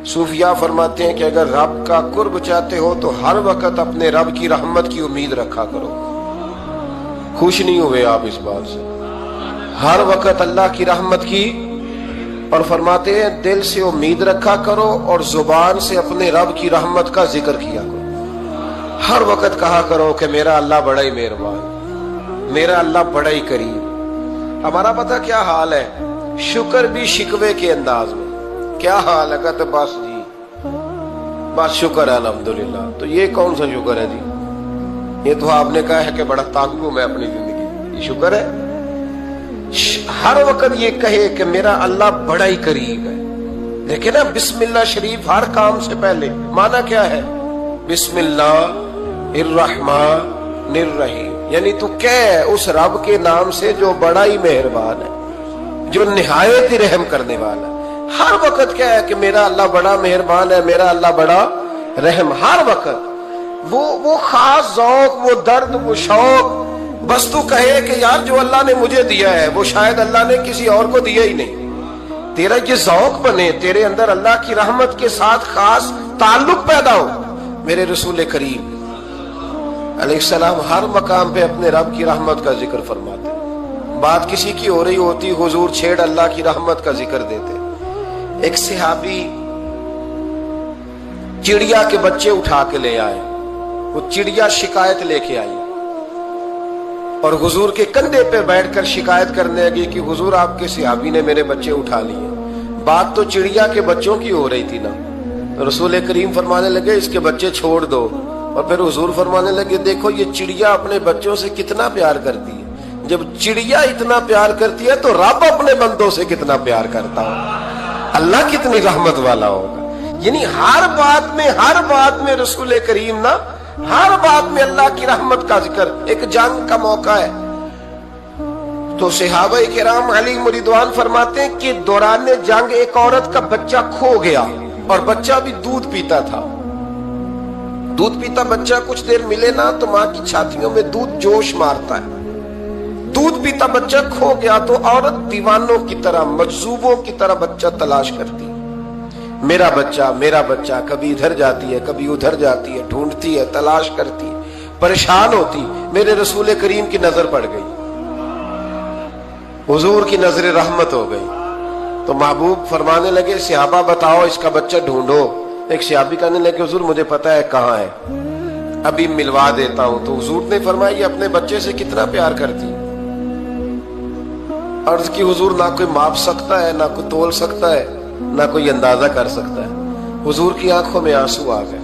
صوفیاء فرماتے ہیں کہ اگر رب کا قرب چاہتے ہو تو ہر وقت اپنے رب کی رحمت کی امید رکھا کرو. خوش نہیں ہوئے آپ اس بات سے؟ ہر وقت اللہ کی رحمت کی، اور فرماتے ہیں دل سے امید رکھا کرو اور زبان سے اپنے رب کی رحمت کا ذکر کیا کرو. ہر وقت کہا کرو کہ میرا اللہ بڑا ہی مہربان، میرا اللہ بڑا ہی کریم. ہمارا پتہ کیا حال ہے؟ شکر بھی شکوے کے انداز میں. کیا حال ہے؟ کہتے بس جی بس شکر ہے الحمدللہ. تو یہ کون سا شکر ہے جی؟ یہ تو آپ نے کہا ہے کہ بڑا تانگ ہوں میں اپنی زندگی، یہ شکر ہے؟ ہر وقت یہ کہے کہ میرا اللہ بڑا ہی قریب ہے. دیکھیں نا بسم اللہ شریف ہر کام سے پہلے معنی کیا ہے؟ بسم اللہ الرحمن الرحیم، یعنی تو کہہ اس رب کے نام سے جو بڑا ہی مہربان ہے، جو نہایت ہی رحم کرنے والا ہے. ہر وقت کیا ہے کہ میرا اللہ بڑا مہربان ہے، میرا اللہ بڑا رحم. ہر وقت وہ خاص ذوق، وہ درد، وہ شوق. بس تو کہے کہ یار جو اللہ نے مجھے دیا ہے وہ شاید اللہ نے کسی اور کو دیا ہی نہیں. تیرا یہ ذوق بنے، تیرے اندر اللہ کی رحمت کے ساتھ خاص تعلق پیدا ہو. میرے رسول کریم علیہ السلام ہر مقام پہ اپنے رب کی رحمت کا ذکر فرماتے. بات کسی کی ہو رہی ہوتی، حضور چھیڑ اللہ کی رحمت کا ذکر دیتے. ایک صحابی چڑیا کے بچے اٹھا کے لے آئے. وہ چڑیا شکایت لے کے آئی اور حضور کے کندھے پہ بیٹھ کر شکایت کرنے لگی کہ حضور آپ کے صحابی نے میرے بچے اٹھا لیے. بات تو چڑیا کے بچوں کی ہو رہی تھی نا. رسول کریم فرمانے لگے اس کے بچے چھوڑ دو. اور پھر حضور فرمانے لگے دیکھو یہ چڑیا اپنے بچوں سے کتنا پیار کرتی ہے. جب چڑیا اتنا پیار کرتی ہے تو رب اپنے بندوں سے کتنا پیار کرتا ہو. اللہ کتنی رحمت والا ہوگا. یعنی ہر بات میں رسول کریم نا، ہر بات میں اللہ کی رحمت کا ذکر. ایک جنگ کا موقع ہے تو صحابہ کرام علیہم رضوان فرماتے ہیں کہ دوران جنگ ایک عورت کا بچہ کھو گیا اور بچہ بھی دودھ پیتا تھا. دودھ پیتا بچہ کچھ دیر ملے نا تو ماں کی چھاتیوں میں دودھ جوش مارتا ہے. دودھ پیتا بچہ کھو گیا تو عورت دیوانوں کی طرح، مجذوبوں کی طرح بچہ تلاش کرتی. میرا بچہ کبھی ادھر جاتی ہے کبھی ادھر جاتی ہے، ڈھونڈتی ہے، تلاش کرتی ہے، پریشان ہوتی. میرے رسول کریم کی نظر پڑ گئی، حضور کی نظر رحمت ہو گئی. تو محبوب فرمانے لگے صحابہ بتاؤ اس کا بچہ ڈھونڈو. ایک صحابی کہنے لگے حضور مجھے پتا ہے کہاں ہے، ابھی ملوا دیتا ہوں. تو حضور نے فرمایا یہ اپنے بچے سے کتنا پیار کرتی. عرض کی حضور نہ کوئی ماپ سکتا ہے، نہ کوئی تول سکتا ہے، نہ کوئی اندازہ کر سکتا ہے. حضور کی آنکھوں میں آنسو آ گئے.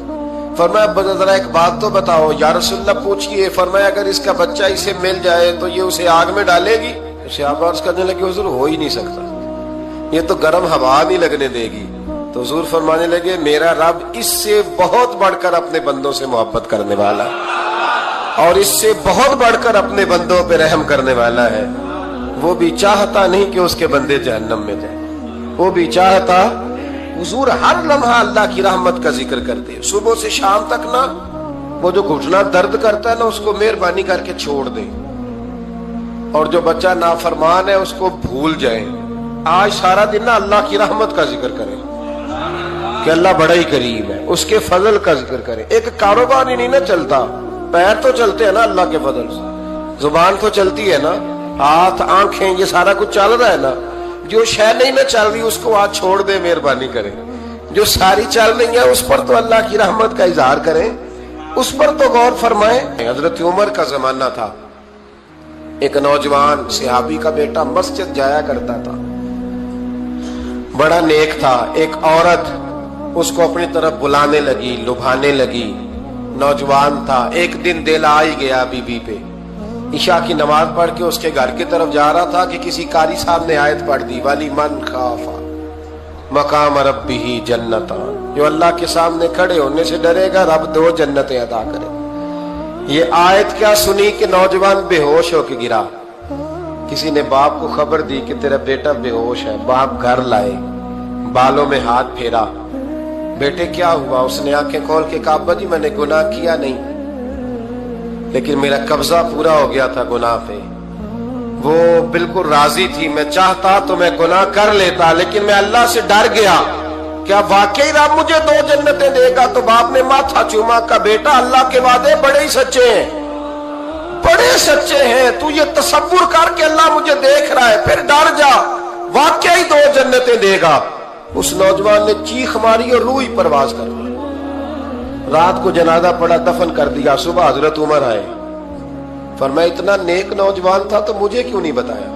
فرمایا ذرا ایک بات تو بتاؤ. یا رسول اللہ پوچھئے. فرمایا اگر اس کا بچہ اسے مل جائے تو یہ اسے آگ میں ڈالے گی؟ صحابہ عرض کرنے لگے حضور ہو ہی نہیں سکتا، یہ تو گرم ہوا نہیں لگنے دے گی. تو حضور فرمانے لگے میرا رب اس سے بہت بڑھ کر اپنے بندوں سے محبت کرنے والا ہے اور اس سے بہت بڑھ کر اپنے بندوں پہ رحم کرنے والا ہے. وہ بھی چاہتا نہیں کہ اس کے بندے جہنم میں جائیں، وہ بھی چاہتا. حضور ہر لمحہ اللہ کی رحمت کا ذکر کرتے. صبح سے شام تک نا وہ جو گھٹنا درد کرتا ہے نا اس کو مہربانی کر کے چھوڑ دے، اور جو بچہ نافرمان ہے اس کو بھول جائے. آج سارا دن نا اللہ کی رحمت کا ذکر کریں کہ اللہ بڑا ہی کریم ہے، اس کے فضل کا ذکر کریں. ایک کاروبار ہی نہیں نا چلتا، پیر تو چلتے ہیں نا اللہ کے فضل سے، زبان تو چلتی ہے نا، ہاتھ آنکھیں یہ سارا کچھ چل رہا ہے نا. جو شے نہیں نہ چل رہی اس کو آج چھوڑ دے، مہربانی کریں. جو ساری چل رہی ہے اس پر تو اللہ کی رحمت کا اظہار کریں، اس پر تو غور فرمائیں. حضرت عمر کا زمانہ تھا. ایک نوجوان صحابی کا بیٹا مسجد جایا کرتا تھا، بڑا نیک تھا. ایک عورت اس کو اپنی طرف بلانے لگی، لبھانے لگی. نوجوان تھا. ایک دن دل آ ہی گیا بی بی پہ. عشاء کی نماز پڑھ کے اس کے گھر کی طرف جا رہا تھا کہ کسی قاری صاحب نے آیت پڑھ دی والی من خاف مقام ربہ جنتان. جو اللہ کے سامنے کھڑے ہونے سے ڈرے گا رب 2 جنتیں عطا کرے. یہ آیت کیا سنی کہ نوجوان بے ہوش ہو کے گرا. کسی نے باپ کو خبر دی کہ تیرا بیٹا بے ہوش ہے. باپ گھر لائے، بالوں میں ہاتھ پھیرا. بیٹے کیا ہوا؟ اس نے آنکھیں کھول کے کہا ابا جی میں نے گناہ کیا نہیں، لیکن میرا قبضہ پورا ہو گیا تھا گناہ پہ. وہ بالکل راضی تھی، میں چاہتا تو میں گناہ کر لیتا لیکن میں اللہ سے ڈر گیا. کیا واقعی رب مجھے 2 جنتیں دے گا؟ تو باپ نے ماتھا چوما، کا بیٹا اللہ کے وعدے بڑے ہی سچے ہیں، بڑے سچے ہیں، تو یہ تصور کر کے اللہ مجھے دیکھ رہا ہے، پھر ڈر جا، واقعی 2 جنتیں دے گا۔ اس نوجوان نے چیخ ماری اور روح ہی پرواز کر دی۔ رات کو جنازہ پڑا، دفن کر دیا، صبح حضرت عمر آئے، فرمایا اتنا نیک نوجوان تھا تو مجھے کیوں نہیں بتایا؟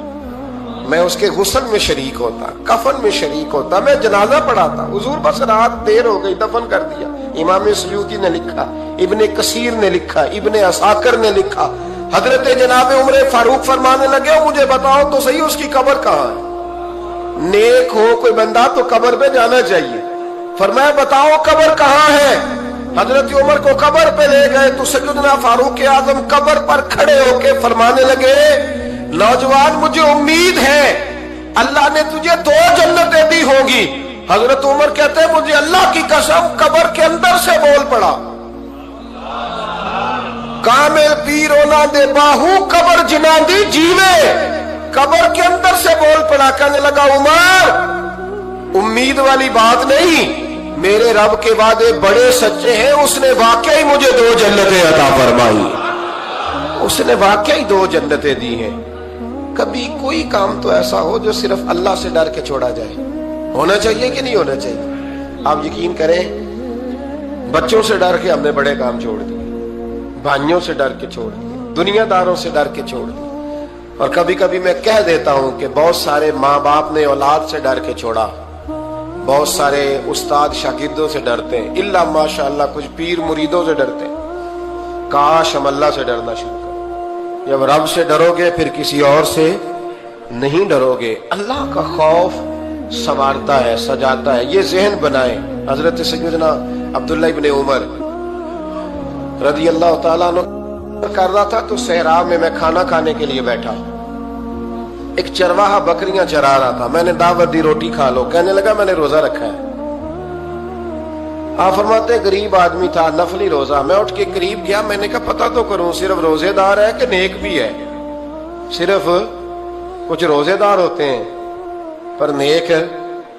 میں اس کے غسل میں شریک ہوتا، کفن میں شریک ہوتا، میں جنازہ پڑھاتا۔ حضور بس رات دیر ہو گئی، دفن کر دیا۔ امام سیوطی نے لکھا، ابن کثیر نے لکھا، ابن عساکر نے لکھا، حضرت جناب عمر فاروق فرمانے لگے مجھے بتاؤ تو صحیح اس کی قبر کہاں ہے؟ نیک ہو کوئی بندہ تو قبر پہ جانا چاہیے۔ فرمایا بتاؤ قبر کہاں ہے؟ حضرت عمر کو قبر پہ لے گئے تو سیدنا فاروق اعظم قبر پر کھڑے ہو کے فرمانے لگے نوجوان مجھے امید ہے اللہ نے تجھے 2 جنتیں دی ہوں گی۔ حضرت عمر کہتے ہیں مجھے اللہ کی قسم قبر کے اندر سے بول پڑا، کامل پیرونا دے باہو قبر جنا دی جیوے، قبر کے اندر سے بول پڑا، کہنے لگا عمر امید والی بات نہیں، میرے رب کے وعدے بڑے سچے ہیں، اس نے واقعی مجھے 2 جنتیں عطا فرمائی، اس نے واقعی 2 جنتیں دی ہیں۔ کبھی کوئی کام تو ایسا ہو جو صرف اللہ سے ڈر کے چھوڑا جائے، ہونا چاہیے کہ نہیں ہونا چاہیے؟ آپ یقین کریں بچوں سے ڈر کے ہم نے بڑے کام چھوڑ دیے، بھائیوں سے ڈر کے چھوڑ دیے، دنیا داروں سے ڈر کے چھوڑ دیے، اور کبھی کبھی میں کہہ دیتا ہوں کہ بہت سارے ماں باپ نے اولاد سے ڈر کے چھوڑا، بہت سارے استاد شاگردوں سے ڈرتے ہیں، الا ماشاءاللہ کچھ پیر مریدوں سے ڈرتے ہیں۔ کاش ہم اللہ سے ڈرنا شروع کریں۔ جب رب سے ڈرو گے پھر کسی اور سے نہیں ڈرو گے۔ اللہ کا خوف سنوارتا ہے، سجاتا ہے، یہ ذہن بنائیں۔ حضرت سیدنا عبداللہ ابن عمر رضی اللہ تعالیٰ عنہ کر رہا تھا تو صحرا میں میں کھانا کھانے کے لیے بیٹھا، ایک چرواہا بکریاں چرا رہا تھا، میں نے دعوت دی روٹی کھا لو، کہنے لگا میں نے روزہ رکھا ہے۔ آپ فرماتے غریب آدمی تھا، نفلی روزہ، میں اٹھ کے قریب گیا، میں نے کہا پتہ تو کروں صرف روزے دار ہے کہ نیک بھی ہے؟ صرف کچھ روزے دار ہوتے ہیں پر نیک،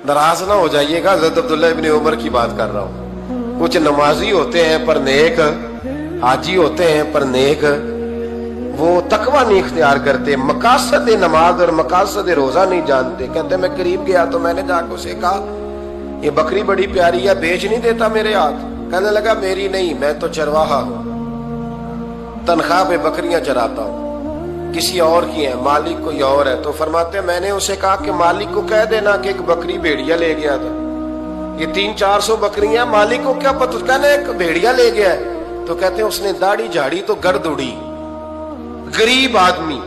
ناراض نہ ہو جائیے گا، حضرت عبداللہ ابن عمر کی بات کر رہا ہوں۔ کچھ نمازی ہوتے ہیں پر نیک، حاجی ہوتے ہیں پر نیک، وہ تقوی نہیں اختیار کرتے، مقاصد نماز اور مقاصد روزہ نہیں جانتے۔ کہتے میں قریب گیا تو میں نے جا کے اسے کہا یہ بکری بڑی پیاری ہے، بیچ نہیں دیتا میرے ہاتھ؟ کہنے لگا میری نہیں، میں تو چرواہا ہوں، تنخواہ پہ بکریاں چراتا ہوں، کسی اور کی ہیں، مالک کوئی اور ہے۔ تو فرماتے ہیں میں نے اسے کہا کہ مالک کو کہہ دینا کہ ایک بکری بھیڑیا لے گیا تھا، یہ 300-400 بکریاں، مالک کو کیا پتہ، کہنے ایک بھیڑیا لے گیا ہے۔ تو کہتے ہیں اس نے داڑھی جھاڑی تو گرد اڑی، غریب آدمی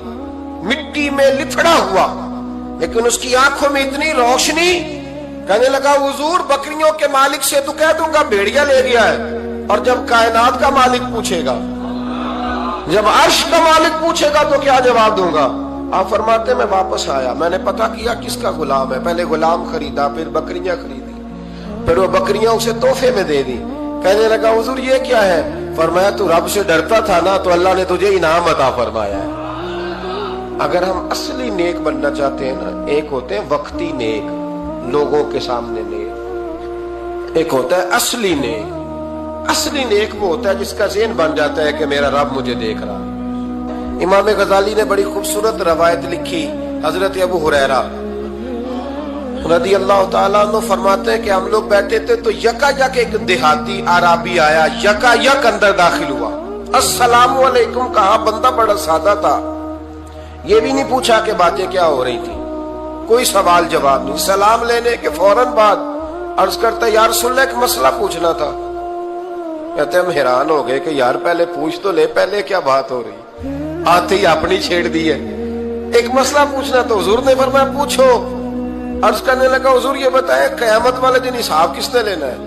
مٹی میں لتھڑا ہوا، لیکن اس کی آنکھوں میں اتنی روشنی، کہنے لگا حضور بکریوں کے مالک سے تو کہہ دوں گا بھیڑیا لے گیا ہے، اور جب کائنات کا مالک پوچھے گا، جب عرش کا مالک پوچھے گا تو کیا جواب دوں گا؟ آپ فرماتے ہیں میں واپس آیا، میں نے پتا کیا کس کا غلام ہے، پہلے غلام خریدا، پھر بکریاں خریدی، پھر وہ بکریاں اسے تحفے میں دے دی۔ کہنے لگا حضور یہ کیا ہے؟ فرمایا تو رب سے ڈرتا تھا نا تو اللہ نے تجھے انعام عطا فرمایا ہے۔ اگر ہم اصلی نیک بننا چاہتے ہیں نا، ایک ہوتے ہیں وقتی نیک، لوگوں کے سامنے نیک، ایک ہوتا ہے اصلی نیک۔ اصلی نیک وہ ہوتا ہے جس کا ذہن بن جاتا ہے کہ میرا رب مجھے دیکھ رہا۔ امام غزالی نے بڑی خوبصورت روایت لکھی، حضرت ابو ہریرہ رضی اللہ تعالیٰ عنہ فرماتے ہیں کہ ہم لوگ بیٹھے تھے تو یکا یک ایک دیہاتی عربی آیا، یکا یک اندر داخل ہوا، السلام علیکم کہا، بندہ بڑا سادہ تھا، یہ بھی نہیں پوچھا کہ باتیں کیا ہو رہی تھی، کوئی سوال جواب نہیں، سلام لینے کے فوراً بعد عرض کرتا یا رسول اللہ ایک مسئلہ پوچھنا تھا۔ کہتے ہم حیران ہو گئے کہ یار پہلے پوچھ تو لے، پہلے کیا بات ہو رہی، آتے ہی اپنی چھیڑ دی ہے، ایک مسئلہ پوچھنا تو حضور نے فرمایا پوچھو۔ عرض کرنے لگا حضور یہ بتائے قیامت والے دن حساب کس نے لینا ہے؟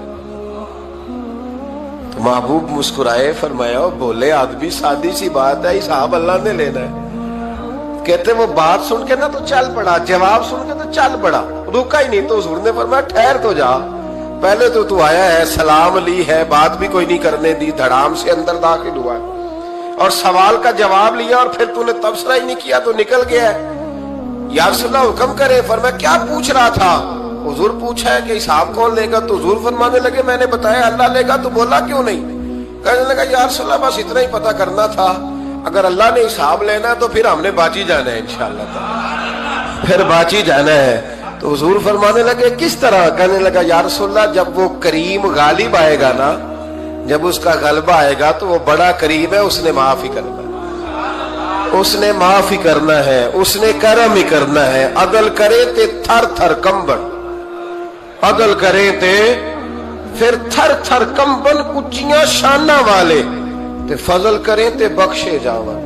تو محبوب مسکرائے، فرمایا بولے آدمی سادی سی بات ہے، حساب اللہ نے لینا ہے۔ کہتے وہ بات سن کے نا تو چل پڑا، جواب سن کے تو چل پڑا، رکا ہی نہیں۔ تو حضور نے فرمایا ٹھہر تو جا، پہلے تو آیا ہے، سلام لی ہے، بات بھی کوئی نہیں کرنے دی، دھڑام سے اندر داخل ہوا ہے اور سوال کا جواب لیا، اور پھر تو نے تبصرہ ہی نہیں کیا تو نکل گیا ہے۔ یا رسول اللہ حکم کرے۔ فرمایا کیا پوچھ رہا تھا؟ हुजूर पूछा है कि हिसाब कौन लेगा, तो हुजूर फरमाने लगे मैंने बताया अल्लाह लेगा, तो बोला क्यों नहीं? कहने लगा या रसूलल्लाह बस इतना ही पता करना था, अगर अल्लाह ने हिसाब लेना तो फिर हमने बाजी जाना है इंशाअल्लाह ताला, फिर बाजी जाना है। तो हुजूर फरमाने लगे किस तरह? कहने लगा या रसूलल्लाह जब वो करीम गालिब आएगा ना, जब उसका गलबा आएगा तो वो बड़ा करीम है, उसने माफ ही करना है, उसने माफ ही करना है, उसने करम ही करना है। अदल करे ते थर थर कंबन, अदल करे ते फिर थर थर कंबन, उच्चियां शाना वाले ते फजल करे ते बख्शे जावन,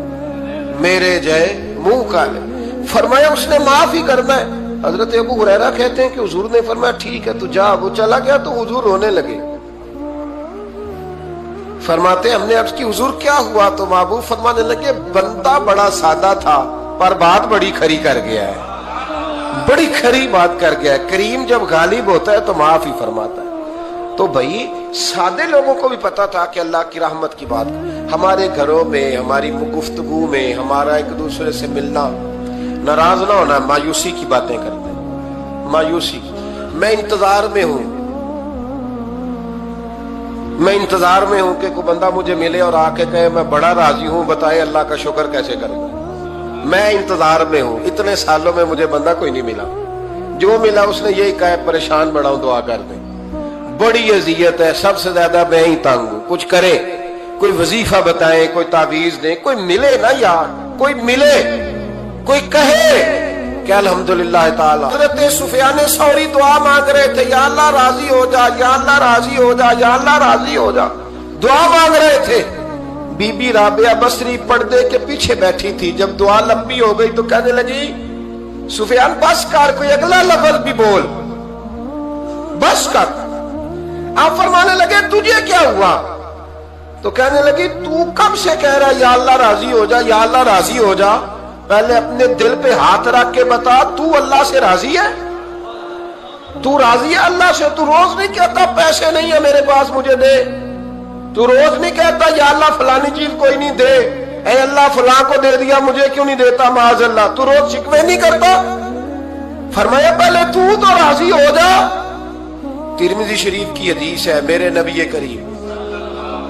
मेरे जय मुंह काले। फरमाया उसने माफ ही करना है। हजरत अबू हुरैरा कहते हैं कि हुजूर ने फरमाया ठीक है तू जा। वो चला गया तो हुजूर रोने लगे। फरमाते हमने अर्ज की हुजूर क्या हुआ? तो महबूब फरमाने लगे बंदा बड़ा सादा था पर बात बड़ी खरी कर गया है, बड़ी खरी बात कर गया है। करीम जब गालिब होता है तो माफ ही फरमाता है। तो भाई सादे लोगों को भी पता था कि अल्लाह की रहमत की बात, हमारे घरों में हमारी गुफ्तगू में हमारा एक दूसरे से मिलना, नाराज ना होना, मायूसी की बातें करते हैं, मायूसी। मैं इंतजार में हूं, मैं इंतजार में हूं कि कोई बंदा मुझे मिले और आके कहे मैं बड़ा राजी हूं, बताए अल्लाह का शुक्र कैसे करूं। मैं इंतजार में हूं, इतने सालों में मुझे बंदा कोई नहीं मिला, जो मिला उसने यही कहा परेशान बड़ा हूं, दुआ कर दे। बड़ी अजियत है, सबसे ज्यादा मैं ही तंग हूं। कुछ करे, कोई वजीफा बताए, कोई तावीज दे, कोई मिले ना यार, कोई मिले, कोई कहे कि अल्हम्दुलिल्लाह ताला। हज़रत सुफियान सौरी दुआ मांग रहे थे, या अल्लाह राजी हो जा, या अल्लाह राजी हो जा, या अल्लाह राजी हो जा, दुआ मांग रहे थे। बीबी राबिया बसरी पर्दे के पीछे बैठी थी। जब दुआ लंबी हो गई तो कहने लगी सुफियान बस कर, कोई अगला लफ्ज भी बोल, बस कर। आप फरमाने लगे तुझे क्या हुआ? तो कहने लगी तू कब से कह रहा या अल्लाह राजी हो जा, या अल्लाह राजी हो जा? पहले अपने दिल पे हाथ रख के बता, तू अल्लाह से राजी है? तू राजी है अल्लाह से? तू रोज नहीं कहता पैसे नहीं है मेरे पास मुझे दे? तू रोज नहीं कहता या अल्लाह फलानी चीज कोई नहीं दे, ऐ अल्लाह फलां को दे दिया मुझे क्यों नहीं देता माज़ अल्लाह? तू रोज शिकवे नहीं करता? फरमाया पहले तू तो राजी हो जा। तिरमिज़ी शरीफ की हदीस है, मेरे नबी करीम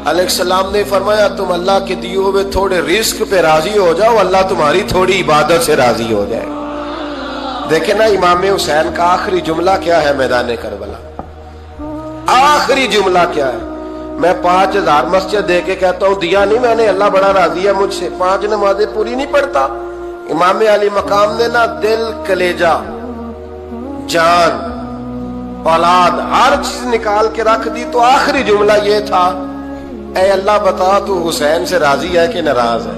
अलैहिस्सलाम ने फरमाया तुम अल्लाह के दिए हुए थोड़े रिस्क पे राजी हो जाओ, अल्लाह तुम्हारी थोड़ी इबादत से राजी हो जाए। देखे ना इमाम हुसैन का आखिरी जुमला क्या है मैदान करबला? आखिरी जुमला क्या है? मैं 5000 मस्जिद दे के कहता हूं दिया नहीं मैंने, अल्लाह बड़ा राजी है मुझसे, 5 नमाजें पूरी नहीं पढ़ता। इमाम अली मकाम ने ना दिल, कलेजा, जान, औलाद हर चीज निकाल के रख दी। तो आखिरी जुमला ये था, ऐ अल्लाह बता तू हुसैन से राजी है कि नाराज है?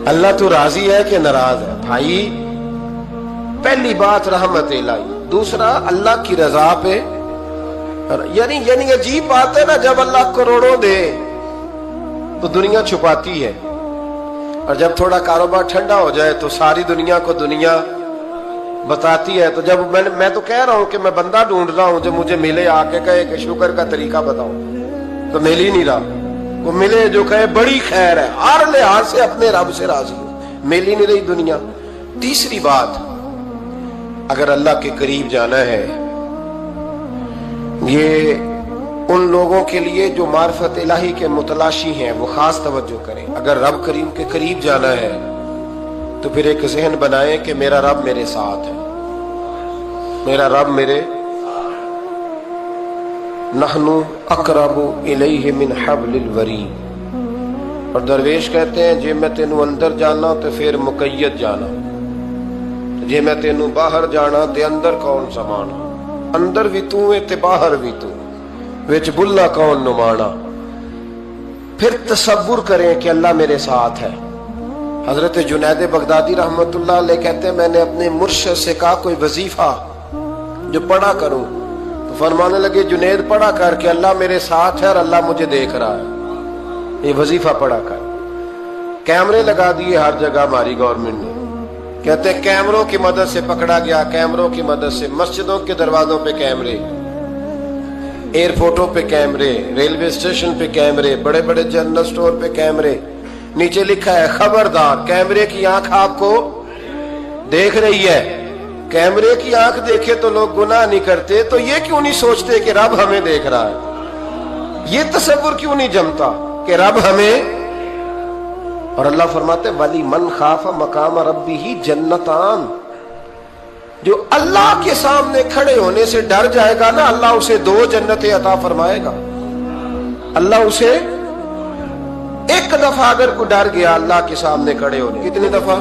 अल्लाह तू राजी है कि नाराज है? भाई पहली बात रहमत इलाही, दूसरा अल्लाह की रजा पे। यानी अजीब बात है ना, जब अल्लाह करोड़ों दे तो दुनिया छुपाती है, और जब थोड़ा कारोबार ठंडा हो जाए तो सारी दुनिया को दुनिया बताती है। तो जब मैं तो कह रहा हूं कि मैं बंदा ढूंढ रहा हूं जो मुझे मिले, आके कहे कि शुक्र का तरीका बताओ, तो मिल ही नहीं रहा। वो मिले जो कहे बड़ी खैर है, हर लिहाज से अपने रब से राजी हो, मिल ही नहीं रही दुनिया। तीसरी बात, अगर अल्लाह के करीब जाना है, ये उन लोगों के लिए जो मार्फत इलाही के मुतलाशी हैं, वो खास तवज्जो करें। अगर रब करीम के करीब जाना है तो फिर एक ज़हन बनाएं कि मेरा रब मेरे साथ है, मेरा रब मेरे। नहनु अक़रबु इलैहि मिन हब्लिल वरीद। और दरवेश कहते हैं जे मैं तेनू अंदर जाना तो फिर मुकय्यद जाना, जे मैं तेनू बाहर जाना ते अंदर कौन समाना, अंदर भी तू है ते बाहर भी तू, विच बुल्ला कौन नुमाना। फिर तसव्वुर करें कि अल्लाह मेरे साथ है। हजरत जुनैद बगदादी रहमतुल्लाह अलैह कहते हैं मैंने अपने मुर्शिद से कहा कोई वजीफा जो पढ़ा करूं, तो फरमाने लगे जुनैद पढ़ा कर कि अल्लाह मेरे साथ है और अल्लाह मुझे देख रहा है, ये वजीफा पढ़ा कर। कैमरे लगा दिए हर जगह हमारी गवर्नमेंट ने, कहते हैं कैमरों की मदद से पकड़ा गया, कैमरों की मदद से। मस्जिदों के दरवाजों पे कैमरे, एयरपोर्टों पे कैमरे, रेलवे स्टेशन पे कैमरे, बड़े बड़े जनरल स्टोर पे कैमरे। नीचे लिखा है खबरदार कैमरे की आंख आपको देख रही है, कैमरे की आंख देखे तो लोग गुनाह नहीं करते, तो ये क्यों नहीं सोचते कि रब हमें देख रहा है? ये तसव्वुर क्यों नहीं जमता कि रब हमें। और अल्लाह फरमाते वली मन खाफा मकाम रब्बी ही जन्नतान, जो अल्लाह के सामने खड़े होने से डर जाएगा ना, अल्लाह उसे 2 जन्नतें अता फरमाएगा। अल्लाह उसे एक दफा अगर कोई डर गया अल्लाह के सामने खड़े होने, कितनी दफा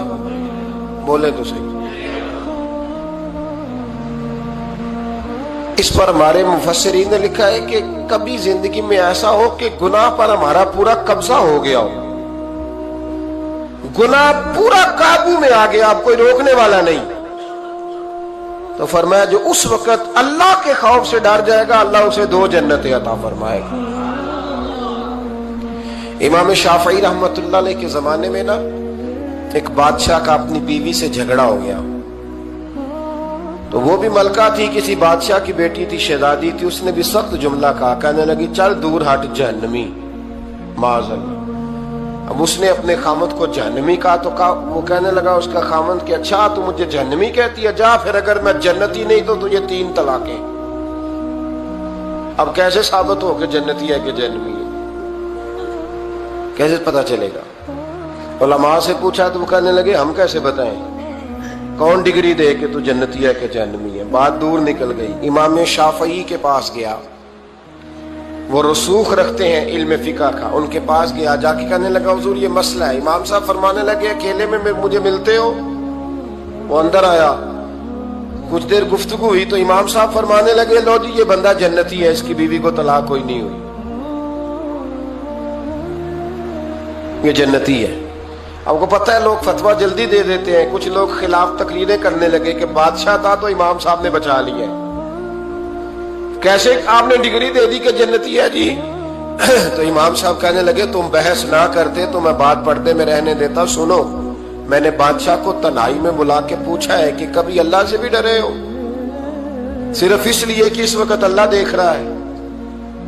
बोले तो सही। इस पर हमारे मुफस्सिरीन ने लिखा है कि कभी जिंदगी में ऐसा हो कि गुनाह पर हमारा पूरा कब्जा हो गया हो, गुनाह पूरा काबू में आ गया, अब कोई रोकने वाला नहीं, तो फरमाया जो उस वक्त अल्लाह के खौफ से डर जाएगा अल्लाह उसे 2 जन्नतें अता फरमाएगा। इमाम शाफई रहमतुल्लाह अलैह के जमाने में ना एक बादशाह का अपनी बीवी से झगड़ा हो गया, तो वो भी मलका थी, किसी बादशाह की बेटी थी, शहजादी थी, उसने भी सख्त जुमला कहा, कहने लगी चल दूर हट जहन्नमी माज़अल्लाह। अब उसने अपने खामद को जहन्नमी कहा, तो वो कहने लगा उसका खामद कि अच्छा तू मुझे जहन्नमी कहती है, जा फिर अगर मैं जन्नती नहीं तो तुझे 3 तलाकें। अब कैसे साबित हो कि जन्नती है कि जहन्नमी है, कैसे पता चलेगा? उलमा से पूछा तो वो कहने लगे हम कैसे बताएं, कौन डिग्री दे कि तू जन्नती है कि जहन्नमी है। बात दूर निकल गई, इमाम शाफई के पास गया, वो रसूख रखते हैं इल्म फिका का, उनके पास गया, जाके कहने लगा हुजूर ये मसला है। इमाम साहब फरमाने लगे अकेले में मुझे मिलते हो? वो अंदर आया, कुछ देर गुफ्तगू हुई तो इमाम साहब फरमाने लगे लो जी ये बंदा जन्नती है, इसकी बीवी को तलाक कोई नहीं हुई, ये जन्नती है। आपको पता है लोग फतवा जल्दी दे देते हैं, कुछ लोग खिलाफ तकरीरें करने लगे कि बादशाह था तो इमाम साहब ने बचा लिया, कैसे आपने डिग्री दे दी कि जन्नती है जी। तो इमाम साहब कहने लगे तुम बहस ना करते तो मैं बात पर्दे में रहने देता। सुनो, मैंने बादशाह को तन्हाई में बुला के पूछा है कि कभी अल्लाह से भी डरे हो? सिर्फ इसलिए कि इस वक्त अल्लाह देख रहा है।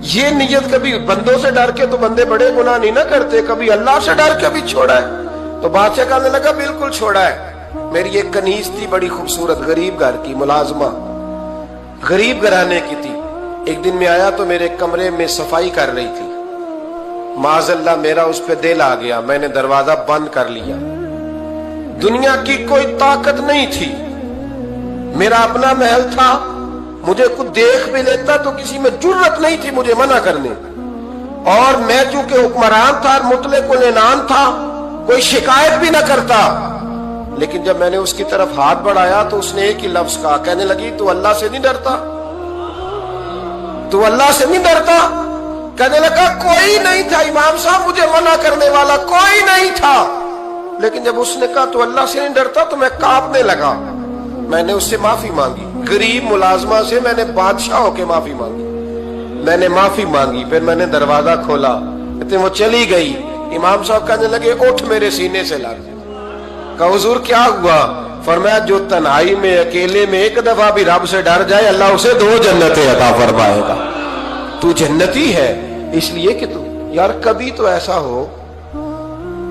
ये नियत कभी बंदों से डर के तो बंदे बड़े गुनाह नहीं ना करते, कभी अल्लाह से डर के भी छोड़ा है। तो बादशाह कहने लगा बिल्कुल छोड़ा है। मेरी एक कनीज थी बड़ी खूबसूरत, गरीब घर की मुलाजमा, गरीब घराने की थी। एक दिन में आया तो मेरे कमरे में सफाई कर रही थी, माज़अल्लाह मेरा उस पे दिल आ गया, मैंने दरवाजा बंद कर लिया। दुनिया की कोई ताकत नहीं थी, मेरा अपना महल था, मुझे कुछ देख भी लेता तो किसी में जुर्रत नहीं थी मुझे मना करने, और मैं चूंकि हुक्मरान था, मुतले कुल इनाम था, कोई शिकायत भी ना करता। लेकिन जब मैंने उसकी तरफ हाथ बढ़ाया तो उसने एक ही लफ्ज कहा, कहने लगी तू अल्लाह से नहीं डरता? तू अल्लाह से नहीं डरता? कहने लगा कोई नहीं था इमाम साहब मुझे मना करने वाला, कोई नहीं था। लेकिन जब उसने कहा तू अल्लाह से नहीं डरता तो मैं कांपने लगा। मैंने उससे माफी मांगी, गरीब मुलाजमा से मैंने बादशाह होके माफी मांगी, मैंने माफी मांगी, फिर मैंने दरवाजा खोला, इतने वो चली गई। इमाम साहब कहने लगे उठ मेरे सीने से लग। कहा हुजूर क्या हुआ? फरमाया जो तन्हाई में अकेले में एक दफा भी रब से डर जाए अल्लाह उसे 2 जन्नतें अता फरमाएगा। तू जन्नती है इसलिए कि तू यार कभी तो ऐसा हो,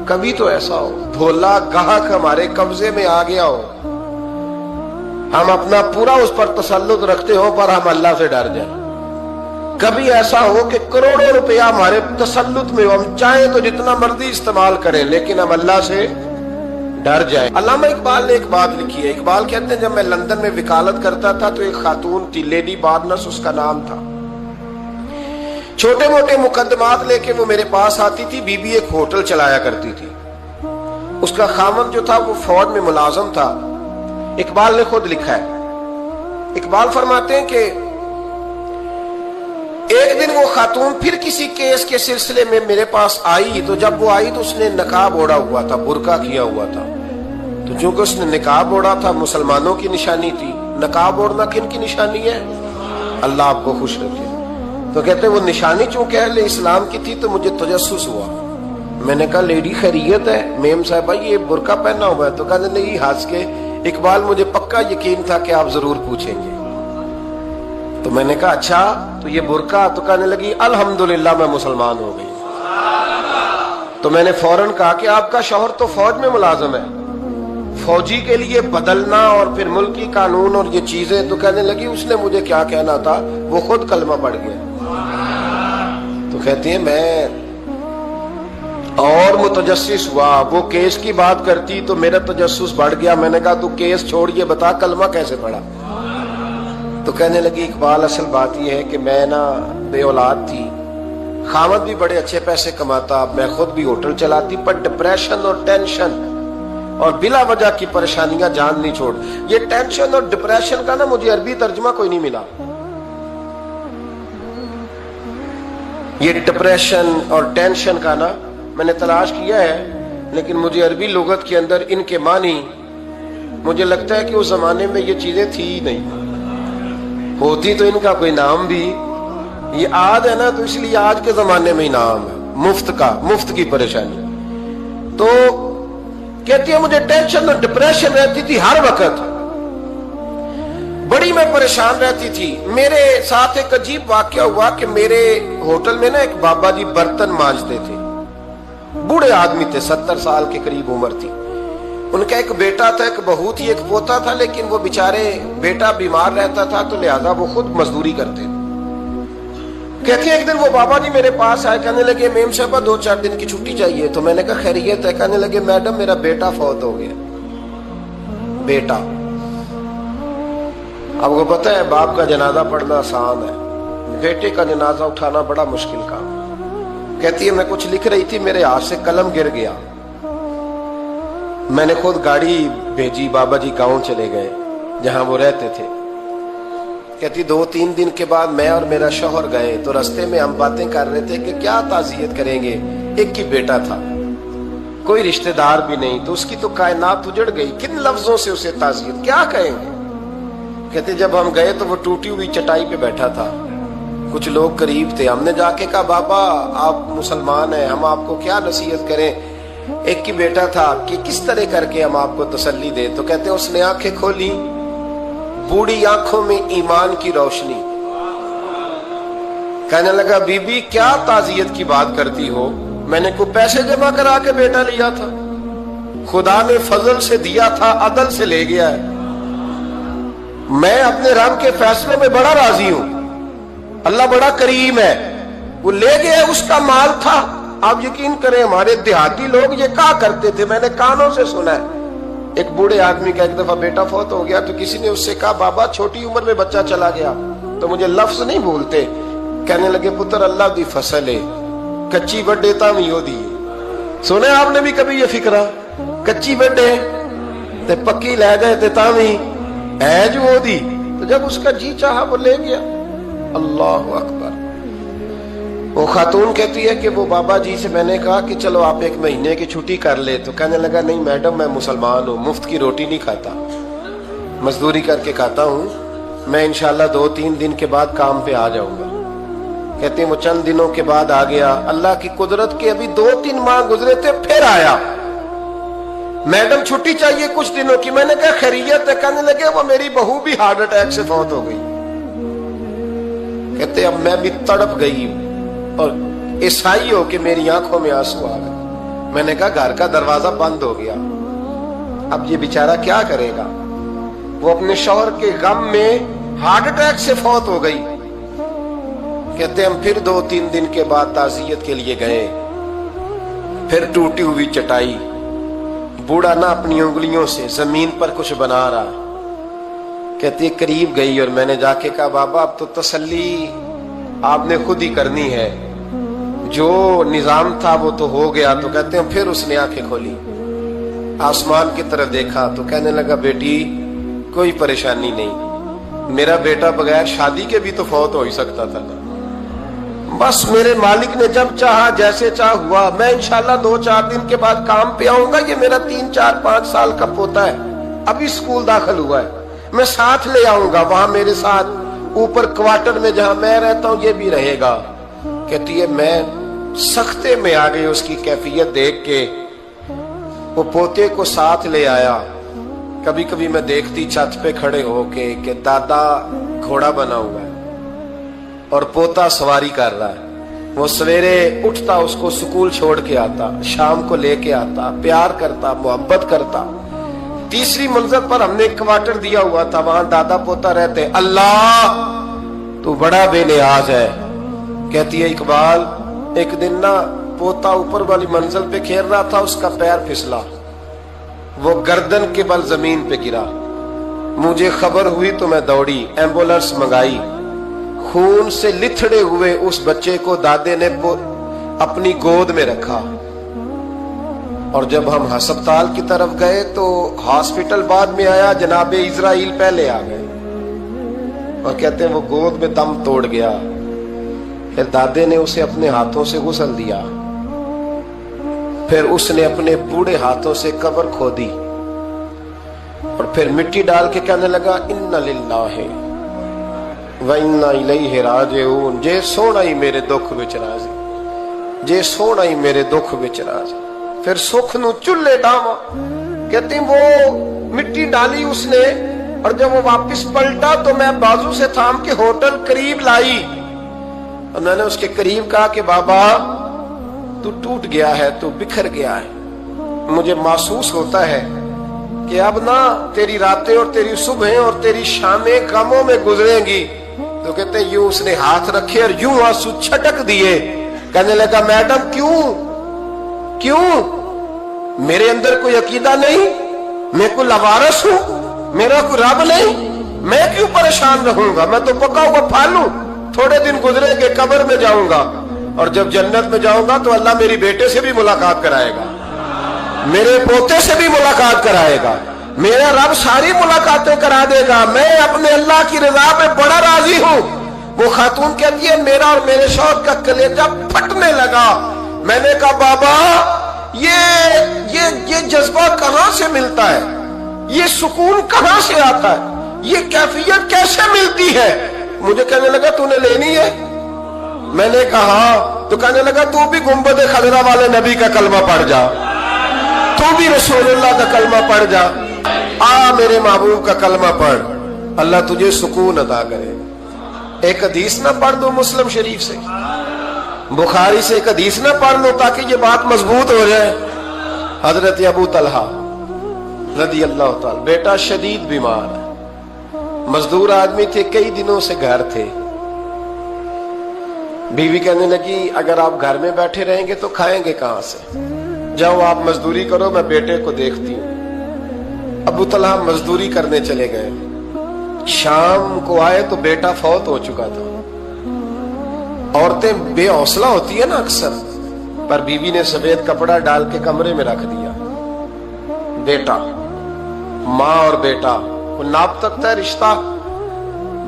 कभी तो ऐसा हो भोला गाहक हमारे कब्जे में आ गया हो, हम अपना पूरा उस पर तसल्लुत रखते हो पर हम अल्लाह से डर जाए। कभी ऐसा हो कि करोड़ों रुपया हमारे तसल्लुत में हो, हम चाहें तो जितना मर्जी इस्तेमाल करें लेकिन हम अल्लाह से डर जाए। अल्लामा इकबाल ने एक बात लिखी है, इकबाल कहते हैं जब मैं लंदन में वकालत करता था तो एक खातून थी, लेडी बार्नस उसका नाम था। छोटे मोटे मुकदमात लेके वो मेरे पास आती थी। बीबी एक होटल चलाया करती थी, उसका खामद जो था वो फौज में मुलाजम था। इकबाल ने खुद लिखा है, इकबाल फरमाते हैं कि एक दिन वो खातून फिर किसी केस के सिलसिले में मेरे पास आई, तो जब वो आई तो उसने नकाब ओढ़ा हुआ था, बुर्का किया हुआ था। तो चूंकि उसने निकाब ओढ़ा था मुसलमानों की निशानी थी। नकाब ओढ़ना किन की निशानी है? अल्लाह आपको खुश रखे। तो कहते वो निशानी चूंकि अहले इस्लाम की थी तो मुझे तजस्सुस हुआ। मैंने कहा लेडी खैरियत है मेम साहब भाई ये बुर्का पहना हुआ है? तो कहते नहीं हंस के, इकबाल मुझे पक्का यकीन था कि आप जरूर पूछेंगे। तो मैंने कहा अच्छा तो ये बुर्का? तो कहने लगी अल्हम्दुलिल्लाह मैं मुसलमान हो गई। तो मैंने फौरन कहा कि आपका शौहर तो फौज में मुलाजिम है। फौजी के लिए बदलना और फिर मुल्की कानून और ये चीजें, तो कहने लगी उसने मुझे क्या कहना था, वो खुद कलमा पढ़ गया। तो कहती है मैं और मुतजस्सिस हुआ, वो केस की बात करती तो मेरा तजस्सुस बढ़ गया। मैंने कहा तू केस छोड़, ये बता कलमा कैसे पढ़ा। तो कहने लगी इकबाल असल बात यह है कि मैं ना बे औलाद थी, खामद भी बड़े अच्छे पैसे कमाता, मैं खुद भी होटल चलाती, पर डिप्रेशन और टेंशन और बिला वजह की परेशानियां जान नहीं छोड़। ये टेंशन और डिप्रेशन का ना मुझे अरबी तर्जुमा कोई नहीं मिला। ये डिप्रेशन और टेंशन का ना मैंने तलाश किया है, लेकिन मुझे अरबी लुगत के अंदर इनके मानी, मुझे लगता है कि उस जमाने में ये चीजें थी ही नहीं। होती तो इनका कोई नाम भी, ये आज है ना तो इसलिए आज के जमाने में ही नाम है मुफ्त का, मुफ्त की परेशानी। तो कहती है मुझे टेंशन और डिप्रेशन रहती थी हर वक्त, बड़ी मैं परेशान रहती थी। मेरे साथ एक अजीब वाकया हुआ कि मेरे होटल में ना एक बाबा जी बर्तन मांजते थे, बूढ़े आदमी थे, 70 साल के करीब उम्र थी। उनका एक बेटा था, एक बहू थी, एक पोता था, लेकिन वो बेचारे बेटा बीमार रहता था तो लिहाजा वो खुद मजदूरी करते थे। कहती है एक दिन वो बाबा जी मेरे पास आए, कहने लगे मेम साहबा 2-4 दिन की छुट्टी चाहिए। तो मैंने कहा खैरियत है। कहने लगे मैडम मेरा बेटा फौत हो गया। बेटा, आपको पता है बाप का जनाजा पढ़ना आसान है, बेटे का जनाजा उठाना बड़ा मुश्किल काम। कहती है मैं कुछ लिख रही थी, मेरे हाथ से कलम गिर गया, मैंने खुद गाड़ी भेजी, बाबा जी गांव चले गए जहां वो रहते थे। कहती 2-3 दिन के बाद मैं और मेरा शौहर गए तो रास्ते में हम बातें कर रहे थे कि क्या ताज़ियत करेंगे। एक ही बेटा था, कोई रिश्तेदार भी नहीं, तो उसकी तो कायनात उजड़ गई, किन लफ्जों से उसे ताज़ियत क्या कहेंगे। कहते जब हम गए तो वो टूटी हुई चटाई पे बैठा था, कुछ लोग करीब थे, हमने जाके कहा बाबा आप मुसलमान हैं, हम आपको क्या नसीहत करें, एक ही बेटा था कि किस तरह करके हम आपको तसल्ली दे। तो कहते उसने आंखें खोली, बूढ़ी आंखों में ईमान की रोशनी। कहने लगा बीबी क्या ताज़ियत की बात करती हो, मैंने को पैसे जमा करा के बेटा लिया था, खुदा ने फजल से दिया था, अदल से ले गया है। मैं अपने रब के फैसले में बड़ा राजी हूं, अल्लाह बड़ा करीम है, वो ले गया, उसका माल था। आप यकीन करें हमारे देहाती लोग ये क्या करते थे, मैंने कानों से सुना है। एक बूढ़े आदमी का एक दफा बेटा फौत हो गया तो किसी ने उससे कहा बाबा छोटी उम्र में बच्चा चला गया, तो मुझे लफ्ज नहीं भूलते, कहने लगे पुत्र अल्लाह दी फसल है, कच्ची बड्डे तावी ओदी। सुने आपने भी कभी ये फिक्रा, कच्ची बड्डे ते पक्की ले गए ते तावी है जो ओदी। तो जब उसका जी चाहा वो ले गया। अल्लाह अकबर। वो खातून कहती है कि वो बाबा जी से मैंने कहा कि चलो आप 1 महीने की छुट्टी कर ले, तो कहने लगा नहीं मैडम मैं मुसलमान हूँ, मुफ्त की रोटी नहीं खाता, मजदूरी करके खाता हूँ, मैं इंशाल्लाह 2-3 दिन के बाद काम पे आ जाऊंगा। कहते हैं वो चंद दिनों के बाद आ गया, अल्लाह की कुदरत के अभी 2-3 माह गुजरे थे, फिर आया, मैडम छुट्टी चाहिए कुछ दिनों की। मैंने कहा खैरियत है। कहने लगे वो मेरी बहू भी हार्ट अटैक से फौत हो गई। कहते अब मैं भी तड़प गई और ईसाई हो के मेरी आंखों में आंसू आ गए। मैंने कहा घर का दरवाजा बंद हो गया, अब ये बेचारा क्या करेगा। वो अपने शौहर के गम में हार्ट अटैक से फौत हो गई। कहते हम फिर 2-3 दिन के बाद ताज़ियत के लिए गए, फिर टूटी हुई चटाई, बूढ़ा ना अपनी उंगलियों से जमीन पर कुछ बना रहा। कहती करीब गई और मैंने जाके कहा बाबा अब तो तसल्ली आपने खुद ही करनी है, जो निजाम था वो तो हो गया। तो कहते हैं फिर उसने आंखें खोली, आसमान की तरफ देखा तो कहने लगा बेटी कोई परेशानी नहीं, मेरा बेटा बगैर शादी के भी तो फौत हो ही सकता था ना, बस मेरे मालिक ने जब चाहा जैसे चाह हुआ, मैं इंशाल्लाह 2-4 दिन के बाद काम पे आऊंगा। ये मेरा 3-4-5 साल का पोता है, अभी स्कूल दाखिल हुआ है, मैं साथ ले आऊंगा, वहां मेरे साथ ऊपर क्वार्टर में जहां मैं रहता हूं ये भी रहेगा। कहती है मैं सख्ते में आ गई उसकी कैफियत देख के, वो पोते को साथ ले आया। कभी कभी मैं देखती छत पे खड़े होके कि दादा घोड़ा बना हुआ है और पोता सवारी कर रहा है। वो सवेरे उठता उसको स्कूल छोड़ के आता, शाम को लेके आता, प्यार करता, मोहब्बत करता, तीसरी मंजिल पर हमने एक क्वार्टर दिया हुआ था, वहां दादा पोता रहते। अल्लाह तू बड़ा बेनियाज है। कहती है इकबाल, एक दिन ना पोता ऊपर वाली मंजिल पे खेल रहा था, उसका पैर फिसला, वो गर्दन के बल जमीन पे गिरा। मुझे खबर हुई तो मैं दौड़ी, एम्बुलेंस मंगाई। खून से लिथड़े हुए उस बच्चे को दादे ने अपनी गोद में रखा। और जब हम अस्पताल की तरफ गए तो हॉस्पिटल बाद में आया, जनाबे इजराइल पहले आ गए और कहते हैं वो गोद में दम तोड़ गया। फिर दादे ने उसे अपने हाथों से गुस्ल दिया, फिर उसने अपने बूढ़े हाथों से कब्र खोदी और फिर मिट्टी डाल के कहने लगा इन्ना लिल्लाहि व इन्ना इलैहि राजिऊन। जे सोना ही मेरे दुख विच राजी, जे सोना ही मेरे दुख विच राजी। फिर सुख नू चुल्ले डावा। कहती वो मिट्टी डाली उसने, और जब वो वापस पलटा तो मैं बाजू से थाम के होटल करीब लाई और मैंने उसके करीब कहा कि बाबा तू टूट गया है, तू बिखर गया है। मुझे महसूस होता है कि अब ना तेरी रातें और तेरी सुबहें और तेरी शामें कामों में गुजरेंगी। तो कहते हैं यूं उसने हाथ रखे और यूं आंसू छटक दिए। कहने लगा मैडम क्यों क्यों, मेरे अंदर कोई अकीदा नहीं, मैं कोई लवारस हूं, मेरा कोई रब नहीं, मैं क्यों परेशान रहूंगा, मैं तो पका हुआ फल हूं। थोड़े दिन गुजरेंगे, कब्र में जाऊंगा और जब जन्नत में जाऊंगा तो अल्लाह मेरी बेटे से भी मुलाकात कराएगा, मेरे पोते से भी मुलाकात कराएगा, मेरा रब सारी मुलाकातें करा देगा। मैं अपने अल्लाह की रजा पे बड़ा राजी हूं। वो खातून कहती है मेरा और मेरे शौहर का कलेजा फटने लगा। मैंने कहा बाबा ये जज्बा कहां से मिलता है, ये सुकून कहां से आता है, ये कैफियत कैसे मिलती है। मुझे कहने लगा तूने लेनी है। मैंने कहा, तो कहने लगा तू भी गुंबद खजरा वाले नबी का कलमा पढ़ जा, तू भी रसूलुल्लाह का कलमा पढ़ जा, आ मेरे महबूब का कलमा पढ़, अल्लाह तुझे सुकून अता करे। एक हदीस ना पढ़ दो मुस्लिम शरीफ से, बुखारी से एक हदीस ना पढ़ लो ताकि ये बात मजबूत हो जाए। हजरत अबू तलहा रदी अल्लाह ताला, बेटा शदीद बीमार है, मजदूर आदमी थे, कई दिनों से घर थे। बीवी कहने लगी अगर आप घर में बैठे रहेंगे तो खाएंगे कहां से, जाओ आप मजदूरी करो, मैं बेटे को देखती हूँ। अबू तलहा मजदूरी करने चले गए। शाम को आए तो बेटा फौत हो चुका था। औरतें बेहौसला होती है ना अक्सर, पर बीवी ने सफेद कपड़ा डाल के कमरे में रख दिया। बेटा, माँ और बेटा वो नाप सकता है रिश्ता।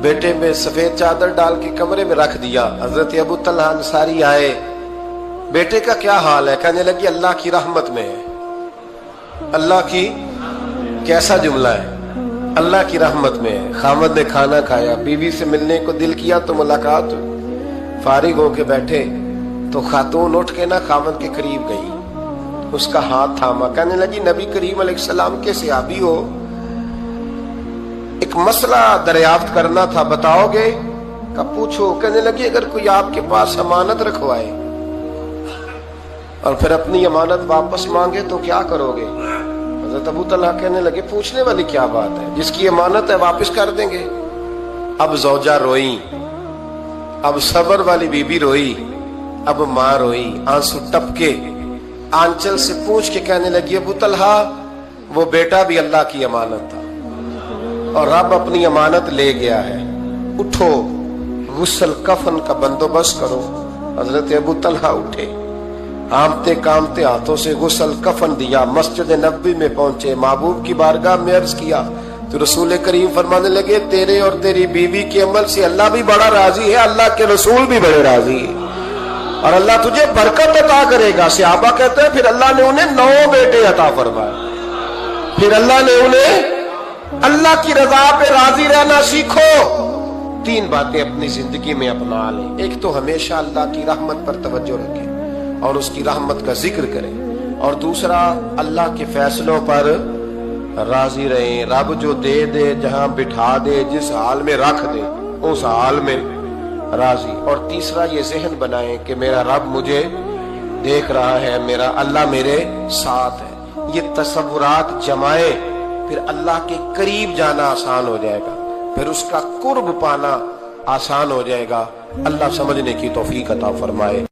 बेटे में सफेद चादर डाल के कमरे में रख दिया। हजरत अबू तलहा अंसारी आए, बेटे का क्या हाल है? कहने लगी अल्लाह की रहमत में है। अल्लाह की, कैसा जुमला है, अल्लाह की रहमत में है। खामद ने खाना खाया, बीवी से मिलने को दिल किया तो मुलाकात, फारिग होके बैठे तो खातून उठ के ना खामद के करीब गई, उसका हाथ थामा, कहने लगी नबी करीम अलैहिस्सलाम के सहाबी हो, एक मसला दरियाफ्त करना था, बताओगे? का पूछो। कहने लगी अगर कोई आपके पास अमानत रखवाए और फिर अपनी अमानत वापस मांगे तो क्या करोगे? हज़रत अबू तलहा कहने लगे पूछने वाली क्या बात है, जिसकी अमानत है वापस कर देंगे। अब जौजा रोई, अब सबर वाली बीबी रोई, अब मां रोई, आंसू टपके, आंचल से पूछ के कहने लगी अबू तलहा वो बेटा भी अल्लाह की अमानत था और रब अपनी अमानत ले गया है, उठो गुस्ल कफन का बंदोबस्त करो। हजरत अबू तलहा उठे, आमते कामते हाथों से गुस्ल कफन दिया, मस्जिद नबी में पहुंचे, महबूब की बारगाह में अर्ज किया तो रसूल करीम फरमाने लगे तेरे और तेरी बीवी के अमल से अल्लाह भी बड़ा राजी है, अल्लाह के रसूल भी बड़े राजी है और अल्लाह तुझे बरकत अता करेगा। सहाबा कहते हैं फिर अल्लाह ने उन्हें 9 बेटे अता फरमाए। फिर अल्लाह ने उन्हें अल्लाह की रजा पे राजी रहना सीखो। 3 बातें अपनी जिंदगी में अपना लें। एक तो हमेशा अल्लाह की रहमत पर तवज्जो रखें और उसकी रहमत का जिक्र करें, और दूसरा अल्लाह के फैसलों पर राजी रहें। रब जो दे दे, जहां बिठा दे, जिस हाल में रख दे उस हाल में राजी। और तीसरा ये जहन बनाएं कि मेरा रब मुझे देख रहा है, मेरा अल्लाह मेरे साथ है। ये तसव्वुरात जमाए پھر اللہ کے قریب جانا آسان ہو جائے گا، پھر اس کا قرب پانا آسان ہو جائے گا۔ اللہ سمجھنے کی توفیق عطا فرمائے۔